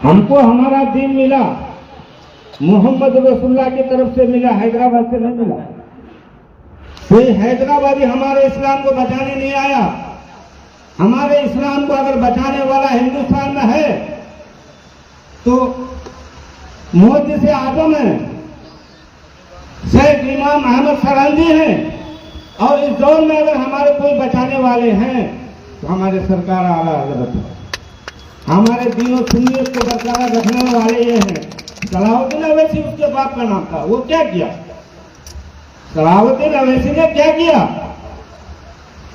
हमको हमारा दीन मिला मोहम्मद रसूलुल्लाह की तरफ से मिला, हैदराबाद से नहीं मिला। कोई हैदराबादी हमारे इस्लाम को बचाने नहीं आया। हमारे इस्लाम को अगर बचाने वाला हिंदुस्तान में है तो मोदी से आजम है, शेख इमाम अहमद सरांदी हैं, और इस दौर में अगर हमारे कोई बचाने वाले हैं तो हमारे सरकार आला हजरत है। हमारे दीनों सुन्नियत को बरकरार रखने वाले ये हैं। सलाहुद्दीन अवैसी उसके बाप का नाम था, वो क्या किया? सलाहुद्दीन अवैसी ने क्या किया?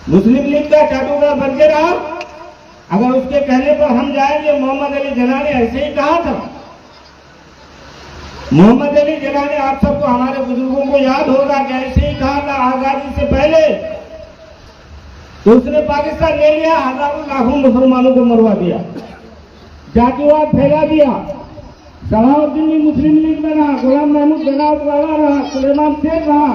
मुस्लिम लीग का जादूगर बन के रहा। अगर उसके कहने पर हम जाएंगे, मोहम्मद अली जिन्ना ने ऐसे ही कहा था। मोहम्मद अली जिन्ना ने, आप सबको हमारे बुजुर्गों को याद होगा कि ऐसे ही कहा था आजादी से पहले। तो उसने पाकिस्तान ले लिया, हजारों लाखों मुसलमानों को मरवा दिया, जातिवाद फैला दिया। सलाहुद्दीन भी मुस्लिम लीग में रहा, गुलाम महमूद जनाब वाला रहा, सुलेमान शेख रहा।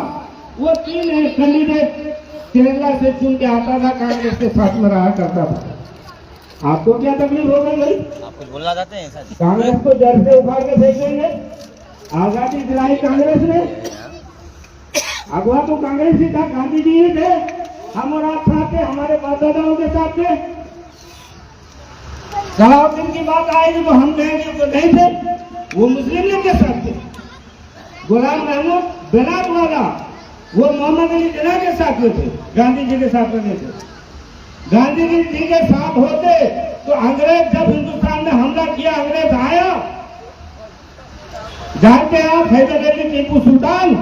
वो तीन कैंडिडेट केरला से चुन के आता था, कांग्रेस के साथ में रहा करता था। आपको क्या तकलीफ हो गई? आप कुछ बोलना चाहते हैं? कांग्रेस को जड़ से उखाड़ के फेंक देंगे। आजादी दिलाई कांग्रेस ने, अगवा तो कांग्रेस ही था, गांधी जी ही थे। हम और आप साथ थे, हमारे बाप दादाओं के साथ थे। सलाहुद्दीन की बात आएगी तो हम कहेंगे तो नहीं थे, वो मुस्लिम लीग के साथ थे। गुलाम महमूद बेलात वाला, वो मोहम्मद अली जिन्ना के साथ में थे, गांधी जी के साथ में नहीं थे। गांधी जी के साथ होते तो अंग्रेज जब हिंदुस्तान में हमला किया, अंग्रेज आया, जानते हैं आप, हैदर अली टीपू सुल्तान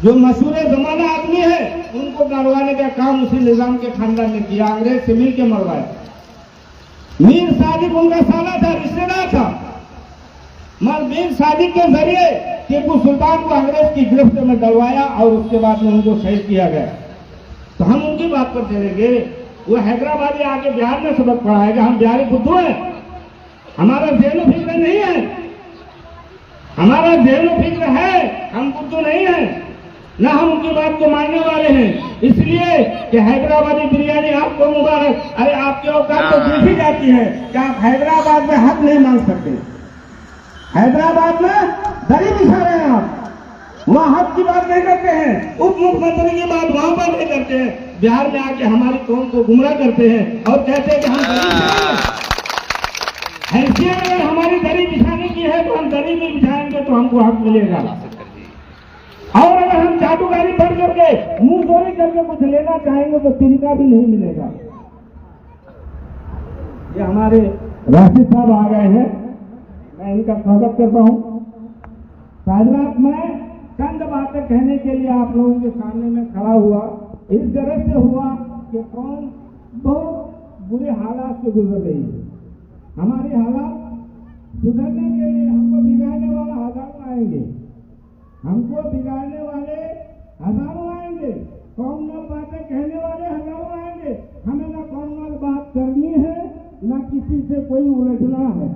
जो मशहूर जमाना आदमी है, उनको मरवाने का काम उसी निजाम के खानदान ने किया, अंग्रेज से मिल के मरवाया। मीर सादिक उनका साला था, रिश्तेदार था, मगर मीर सादिक के जरिए टीपू सुल्तान को अंग्रेज की गिरफ्त में डलवाया और उसके बाद में उनको शहीद किया गया। तो हम उनकी बात पर चलेंगे। वो हैदराबादी आके बिहार में सबक पढ़ाएगा। हम बिहारी बुद्धू हैं, हमारा ज़हन फिक्र नहीं है, हमारा ज़हन फिक्र है, हम बुद्धू नहीं है, ना हम उनकी बात को मानने वाले हैं। इसलिए कि हैदराबादी बिरयानी आपको मुबारक। अरे आपकी औकात तो देखी जाती है कि आप हैदराबाद में हक नहीं मांग सकते। हैदराबाद में दरी बिछा रहे हैं आप, वहां हक की बात नहीं करते हैं, उप मुख्यमंत्री की बात वहां पर नहीं करते हैं। बिहार में आके हमारी कौम को गुमराह करते हैं और कहते हैं कि हम हैसियत अगर हमारी दरी बिछाने की है तो हम दरी भी बिछाएंगे तो हमको हक मिलेगा। और अगर हम जादूगारी पढ़ करके मुंह चोरी करके कुछ लेना चाहेंगे तो तिनका भी नहीं मिलेगा। ये हमारे राशिद साहब आ गए हैं, मैं इनका स्वागत करता हूं। साजनात में चंद बातें कहने के लिए आप लोगों के सामने में खड़ा हुआ, इस तरह से हुआ कि कौम बहुत बुरे हालात से गुजर रही है। हमारी हालात सुधरने के लिए हमको बिगाड़ने वाला हजारों आएंगे, हमको बिगाड़ने वाले हजारों आएंगे, कौमनल बातें कहने वाले हजारों आएंगे। हमें ना कौमनल बात करनी है, ना किसी से कोई उलझना है।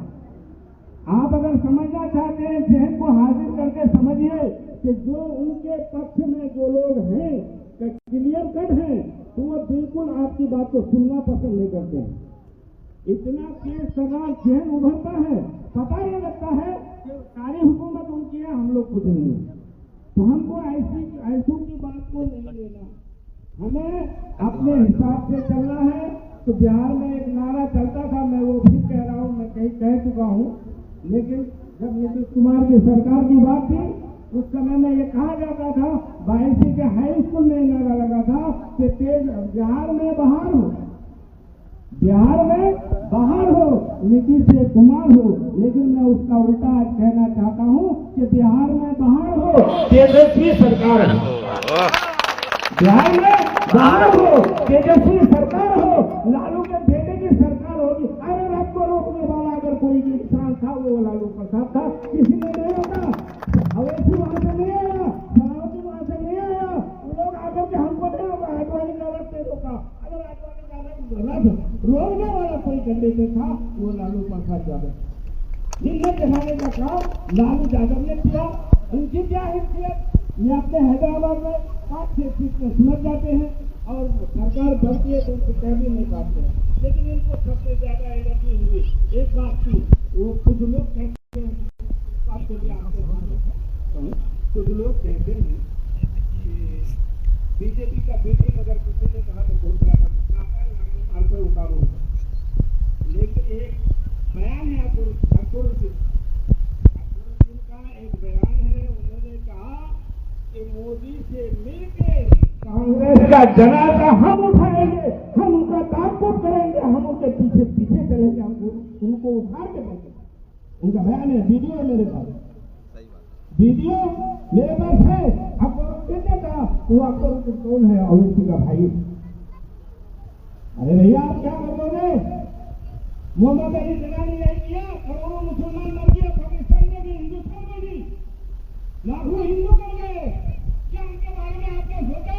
आप अगर समझना चाहते हैं, जहन को हाजिर करके समझिए कि जो उनके पक्ष में जो लोग हैं, क्लियर कट हैं, तो वो बिल्कुल आपकी बात को सुनना पसंद नहीं करते हैं। इतना तेज सवाल जहन उभरता है, पता ये लगता है कि सारी हुकूमत उनकी है, हम लोग कुछ नहीं है। तो हमको ऐसों की बात को नहीं लेना, हमें अपने हिसाब से चलना है। तो बिहार में एक नारा चलता था, मैं वो भी कह रहा हूँ, मैं कहीं कह चुका हूँ, लेकिन जब नीतीश कुमार की सरकार की बात थी उस समय में ये कहा जाता था, 82 के हाई स्कूल में नारा लगा था कि तेज बिहार में बाहर हो, बिहार में बाहर हो, नीतीश से कुमार हो। लेकिन मैं उसका उल्टा कहना चाहता हूँ कि बिहार में बाहर हो, तेजस्वी सरकार हो। बिहार में बाहर हो, तेजस्वी सरकार हो, लालू के बेटे की सरकार होगी। अरे रथ को रोकने वाला अगर कोई भी इंसान था वो लालू प्रसाद था, किसी ने नहीं रोका। अवैसी वहां से नहीं आया, सलाहुद्दीन वहां से नहीं आया, लोग आकर के हमको नहीं रोका, आडवाणी का अलग से रोका। अगर आडवाणी का अलग रोकने वाला कोई कैंडिडेट था वो लालू प्रसाद यादव। जिनने दिखाने का काम लालू यादव ने किया। उनकी क्या हैसियत, ये अपने हैदराबाद में 5-6 सीट में सुलझ जाते हैं और सरकार बनती है तो उनको कह भी नहीं पाते हैं। लेकिन इनको सबसे ज्यादा एनर्जी हुई एक बात की, वो कुछ थोड़ी सी अकबरुद्दीन का एक बयान है, उन्होंने कहा कि मोदी से मिलके कांग्रेस का जनाजा हम उठाएंगे, हम उनका ताक़ुब करेंगे, हम उनके पीछे पीछे चलेंगे, हम उनको उखाड़ के देंगे। उनका बयान है, वीडियो है मेरे पास, वीडियो मेरे पास है। अकबरुद्दीन ने कहा, वो अकबरुद्दीन कौन है? अवैसी का भाई। अरे भैया आप क्या कर दोगे? मोहम्मद अली जिलानी ने किया, करोड़ों मुसलमान मर गए पाकिस्तान में भी, हिंदुस्तान में भी लाखों हिंदू कर गए। क्या उनके बारे में आपने सोचा?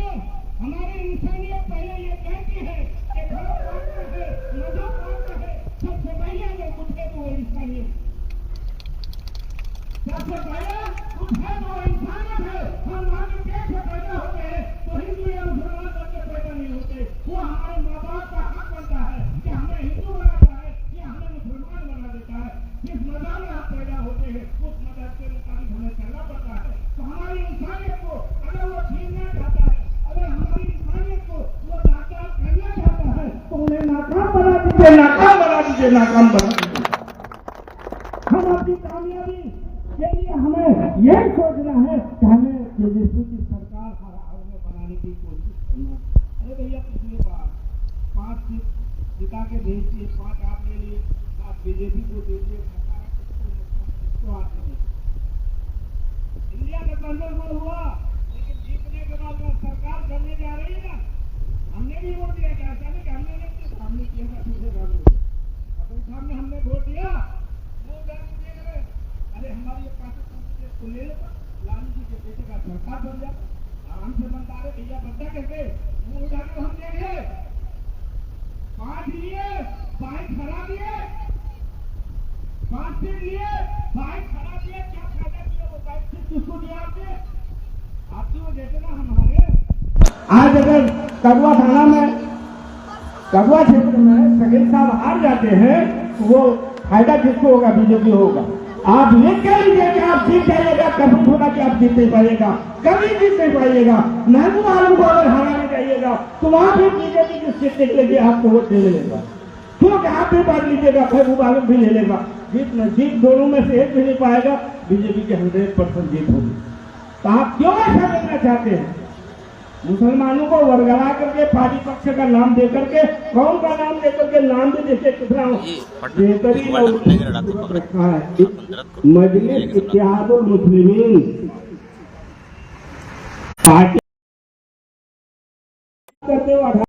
हमारी इंसानियत पहले ये कहती है कि धर्म मानता है, मजहब मानता है, सबसे पहले अगर कुछ है तो वो इंसानियत, सबसे पहले कुछ है तो वो इंसानियत है। हम मानव कैसे पैदा होते हैं तो हिंदू या मुसलमान बनके पैदा नहीं होते। वो हमारे माँ बाप का हक बनता है कि हमें हिंदू बनाता है या हमें मुसलमान बना देता है। जिस मजहब में हम पैदा होते हैं उस मजहब के मुताबिक हमें चलना पड़ता है। तो हमारी इंसानियत को अगर वो छीनना चाहता है, अगर हमारी इंसानियत को वो नाकाम करना चाहता है तो उन्हें नाकाम बना दीजिए, नाकाम बना दीजिए, नाकाम बना दीजिए। हम अपनी कामयाबी के लिए हमें यह सोचना है कि हमें तेजस्वी की सरकार हमें बनाने की कोशिश करना। अरे भैया पिछले बार 5 सीट जिता के भेजिए, 5 आप ले लिए, 7 बीजेपी को दीजिए, तो आते नहीं। इंडिया गठबंधन में हुआ, लेकिन जीतने के बाद वो सरकार करने जा रही है ना, हमने भी वोट दिया क्या? अचानक हमने नहीं किया, हमने किया था दूसरे काम में, अपने सामने हमने वोट दिया। अरे हमारी ये पाकिस्तान को ले लो, लालू जी के बेटे का सरकार बन जाए, आराम से बनता। रहे भैया बनता कैसे? मुंह उठा के हम देंगे। 5 लिए, बाइक खड़ा दिए, 5 सीट लिए, बाइक खड़ा दिए, क्या फायदा किया? वो बाइक सीट किसको दिया आपने? आपकी वो देते ना हमारे। आज अगर कगवा थाना में, कगवा क्षेत्र में शकील साहब हार जाते हैं तो वो फायदा किसको होगा? बीजेपी होगा। आप लिख कर लीजिएगा, आप जीत जाइएगा, कसम खुदा कि आप जीत नहीं पाइएगा, कभी जीत नहीं पाइएगा। महबूब आलम को अगर हराने जाइएगा तो वहां भी बीजेपी की सीट निकलेगी, आपको वोट दे लेगा, क्योंकि आप भी बांट लीजिएगा, महबूब आलम भी ले लेगा। जीत दोनों में से एक भी नहीं पाएगा, बीजेपी की 100% जीत होगी। तो आप क्यों ऐसा करना चाहते हैं? मुसलमानों को वर्गला करके पार्टी पक्ष का नाम दे करके, कौन का नाम दे करके, नाम भी देखिए कितना बेहतरीन रखा है, मजलिस इत्तेहादुल मुस्लिमीन पार्टी करते हुए